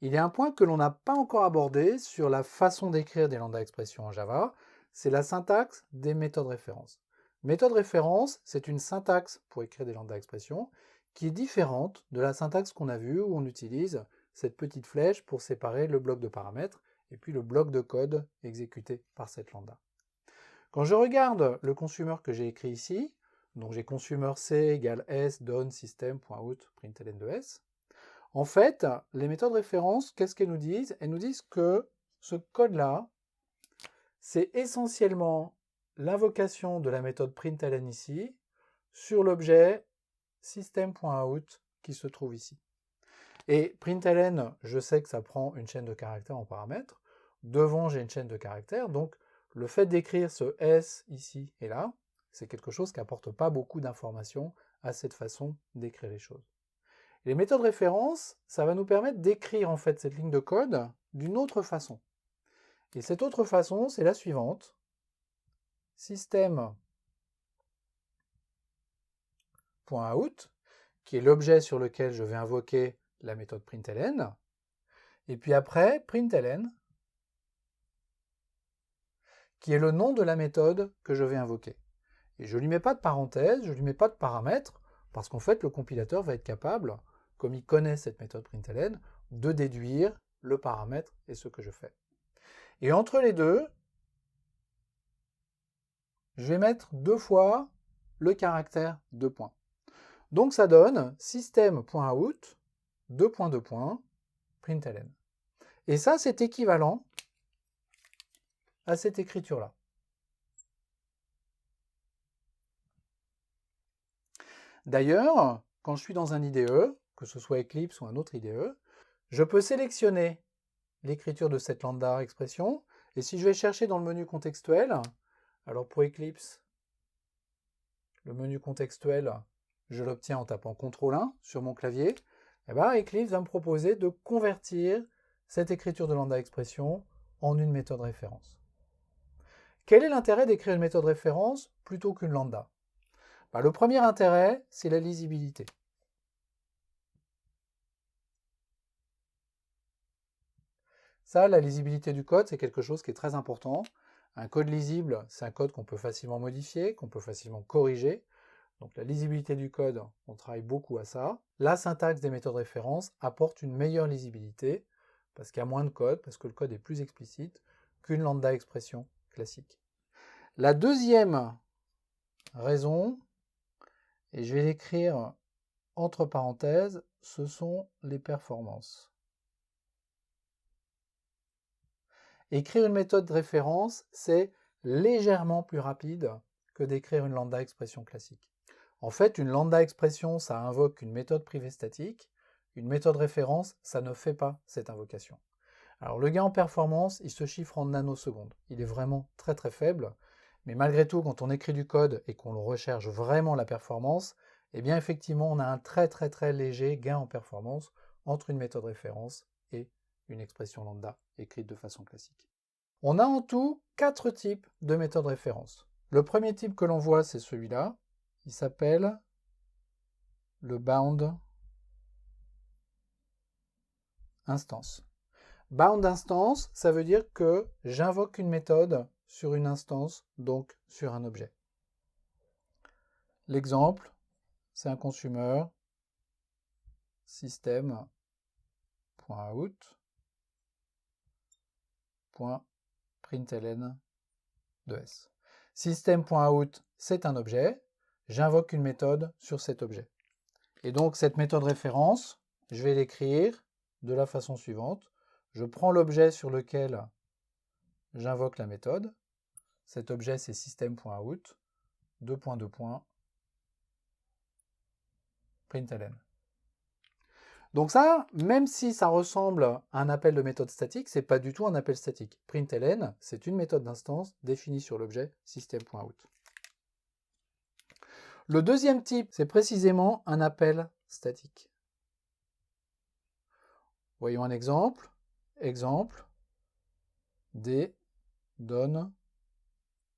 il y a un point que l'on n'a pas encore abordé sur la façon d'écrire des lambda expressions en Java, c'est la syntaxe des méthodes références. Méthode référence, c'est une syntaxe pour écrire des lambda expressions qui est différente de la syntaxe qu'on a vue où on utilise cette petite flèche pour séparer le bloc de paramètres et puis le bloc de code exécuté par cette lambda. Quand je regarde le consumer que j'ai écrit ici, donc j'ai consumer c égale s done system.out println de s, en fait, les méthodes références, qu'est-ce qu'elles nous disent? Elles nous disent que ce code-là, c'est essentiellement l'invocation de la méthode println ici sur l'objet system.out qui se trouve ici. Et println, je sais que ça prend une chaîne de caractères en paramètres. Devant, j'ai une chaîne de caractères, donc le fait d'écrire ce S ici et là, c'est quelque chose qui n'apporte pas beaucoup d'informations à cette façon d'écrire les choses. Les méthodes références, ça va nous permettre d'écrire en fait cette ligne de code d'une autre façon. Et cette autre façon, c'est la suivante. System.out, qui est l'objet sur lequel je vais invoquer la méthode println. Et puis après, println, qui est le nom de la méthode que je vais invoquer. Et je ne lui mets pas de parenthèse, je ne lui mets pas de paramètres, parce qu'en fait, le compilateur va être capable, comme il connaît cette méthode println, de déduire le paramètre et ce que je fais. Et entre les deux, je vais mettre 2 fois le caractère 2 points. Donc ça donne system.out, 2 points, 2 points, println. Et ça, c'est équivalent à cette écriture-là. D'ailleurs, quand je suis dans un IDE, que ce soit Eclipse ou un autre IDE, je peux sélectionner l'écriture de cette lambda expression, et si je vais chercher dans le menu contextuel, alors pour Eclipse, le menu contextuel, je l'obtiens en tapant CTRL 1 sur mon clavier, et bien Eclipse va me proposer de convertir cette écriture de lambda expression en une méthode référence. Quel est l'intérêt d'écrire une méthode référence plutôt qu'une lambda? Le premier intérêt, c'est la lisibilité. Ça, la lisibilité du code, c'est quelque chose qui est très important. Un code lisible, c'est un code qu'on peut facilement modifier, qu'on peut facilement corriger. Donc la lisibilité du code, on travaille beaucoup à ça. La syntaxe des méthodes références apporte une meilleure lisibilité, parce qu'il y a moins de code, parce que le code est plus explicite qu'une lambda expression classique. La deuxième raison, et je vais l'écrire entre parenthèses, ce sont les performances. Écrire une méthode de référence, c'est légèrement plus rapide que d'écrire une lambda expression classique. En fait, une lambda expression, ça invoque une méthode privée statique. Une méthode référence, ça ne fait pas cette invocation. Alors le gain en performance, il se chiffre en nanosecondes. Il est vraiment très très faible. Mais malgré tout, quand on écrit du code et qu'on recherche vraiment la performance, eh bien effectivement, on a un très très très léger gain en performance entre une méthode référence et une expression lambda écrite de façon classique. On a en tout 4 types de méthodes référence. Le premier type que l'on voit, c'est celui-là. Il s'appelle le bound instance. Bound instance, ça veut dire que j'invoque une méthode sur une instance, donc sur un objet. L'exemple, c'est un consumer system.out.println de s. System.out, c'est un objet. J'invoque une méthode sur cet objet. Et donc cette méthode référence, je vais l'écrire de la façon suivante. Je prends l'objet sur lequel j'invoque la méthode. Cet objet, c'est system.out, 2 points, 2 points, println. Donc ça, même si ça ressemble à un appel de méthode statique, c'est pas du tout un appel statique. Println, c'est une méthode d'instance définie sur l'objet system.out. Le deuxième type, c'est précisément un appel statique. Voyons un exemple. Exemple, d donne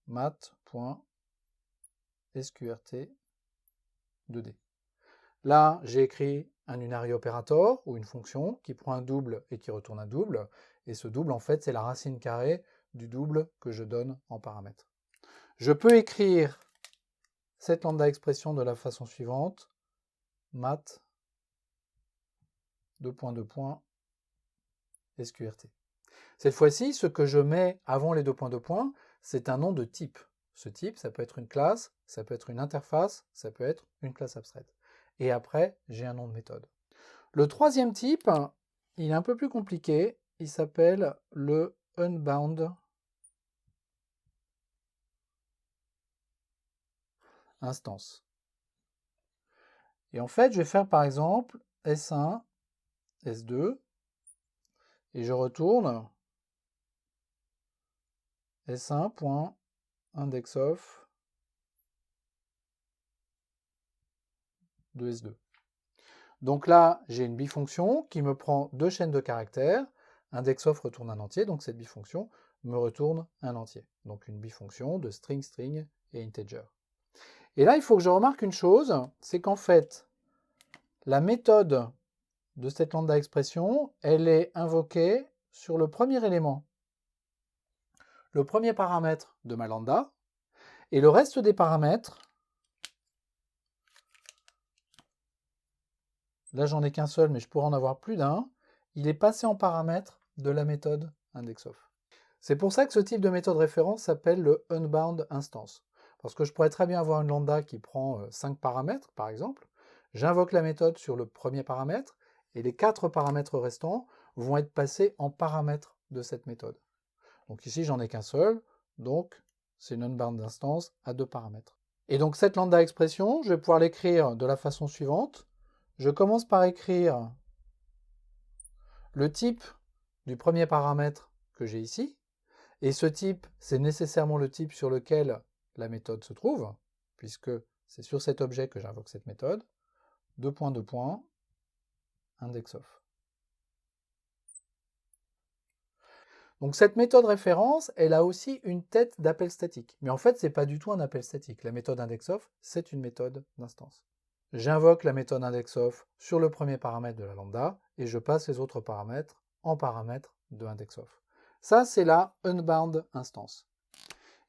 mat.sqrt2d. Là, j'ai écrit un unary operator ou une fonction qui prend un double et qui retourne un double. Et ce double, en fait, c'est la racine carrée du double que je donne en paramètre. Je peux écrire cette lambda expression de la façon suivante. Math, SQRT. Cette fois-ci, ce que je mets avant les deux points, c'est un nom de type. Ce type, ça peut être une classe, ça peut être une interface, ça peut être une classe abstraite. Et après, j'ai un nom de méthode. Le troisième type, il est un peu plus compliqué. Il s'appelle le unbound instance. Et en fait, je vais faire par exemple S1, S2, et je retourne S1.indexOf de S2. Donc là, j'ai une bifonction qui me prend deux chaînes de caractères. IndexOf retourne un entier, donc cette bifonction me retourne un entier. Donc une bifonction de string, string et integer. Et là, il faut que je remarque une chose, c'est qu'en fait, la méthode de cette lambda expression, elle est invoquée sur le premier élément, le premier paramètre de ma lambda, et le reste des paramètres, là j'en ai qu'un seul, mais je pourrais en avoir plus d'un, il est passé en paramètre de la méthode indexOf. C'est pour ça que ce type de méthode référence s'appelle le unbound instance. Parce que je pourrais très bien avoir une lambda qui prend 5 paramètres, par exemple. J'invoque la méthode sur le premier paramètre, et les 4 paramètres restants vont être passés en paramètres de cette méthode. Donc ici, j'en ai qu'un seul, donc c'est une unbound instance à 2 paramètres. Et donc cette lambda expression, je vais pouvoir l'écrire de la façon suivante. Je commence par écrire le type du premier paramètre que j'ai ici, et ce type, c'est nécessairement le type sur lequel la méthode se trouve, puisque c'est sur cet objet que j'invoque cette méthode. IndexOf. Donc cette méthode référence, elle a aussi une tête d'appel statique. Mais en fait, ce n'est pas du tout un appel statique. La méthode IndexOf, c'est une méthode d'instance. J'invoque la méthode IndexOf sur le premier paramètre de la lambda, et je passe les autres paramètres en paramètres de IndexOf. Ça, c'est la unbound instance.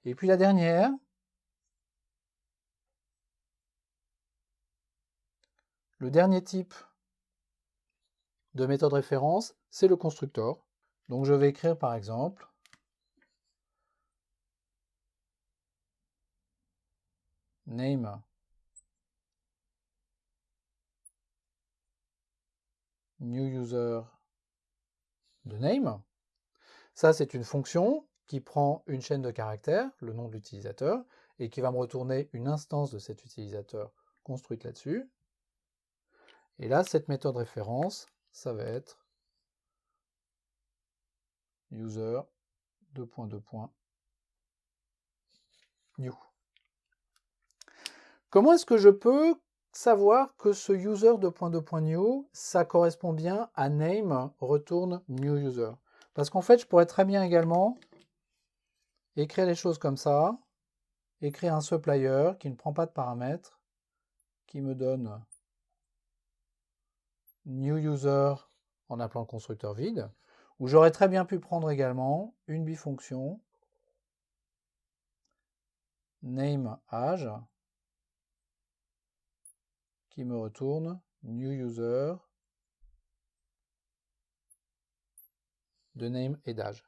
Et puis la dernière, le dernier type de méthode référence, c'est le constructor. Donc je vais écrire par exemple name new user de name. Ça, c'est une fonction qui prend une chaîne de caractères, le nom de l'utilisateur, et qui va me retourner une instance de cet utilisateur construite là-dessus. Et là, cette méthode référence, ça va être user new. Comment est-ce que je peux savoir que ce user new, ça correspond bien à name retourne new user? Parce qu'en fait, je pourrais très bien également écrire les choses comme ça, écrire un supplier qui ne prend pas de paramètres, qui me donne new user en appelant le constructeur vide, ou j'aurais très bien pu prendre également une bifonction name age qui me retourne new user de name et d'âge.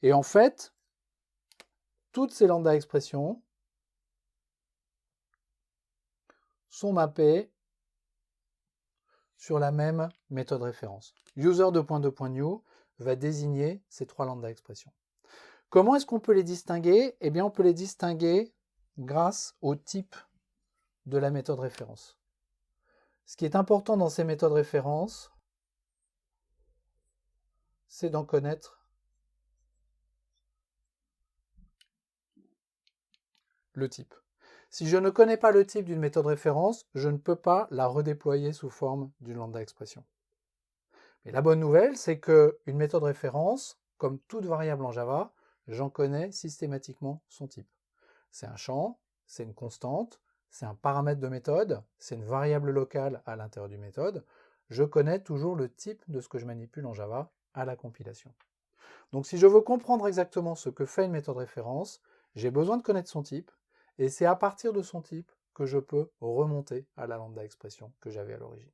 Et en fait, toutes ces lambda expressions sont mappées sur la même méthode référence. User new va désigner ces trois lambda expressions. Comment est-ce qu'on peut les distinguer? Eh bien, on peut les distinguer grâce au type de la méthode référence. Ce qui est important dans ces méthodes références, c'est d'en connaître le type. Si je ne connais pas le type d'une méthode référence, je ne peux pas la redéployer sous forme d'une lambda expression. Mais la bonne nouvelle, c'est qu'une méthode référence, comme toute variable en Java, j'en connais systématiquement son type. C'est un champ, c'est une constante, c'est un paramètre de méthode, c'est une variable locale à l'intérieur d'une méthode. je connais toujours le type de ce que je manipule en Java à la compilation. Donc si je veux comprendre exactement ce que fait une méthode référence, j'ai besoin de connaître son type, et c'est à partir de son type que je peux remonter à la lambda expression que j'avais à l'origine.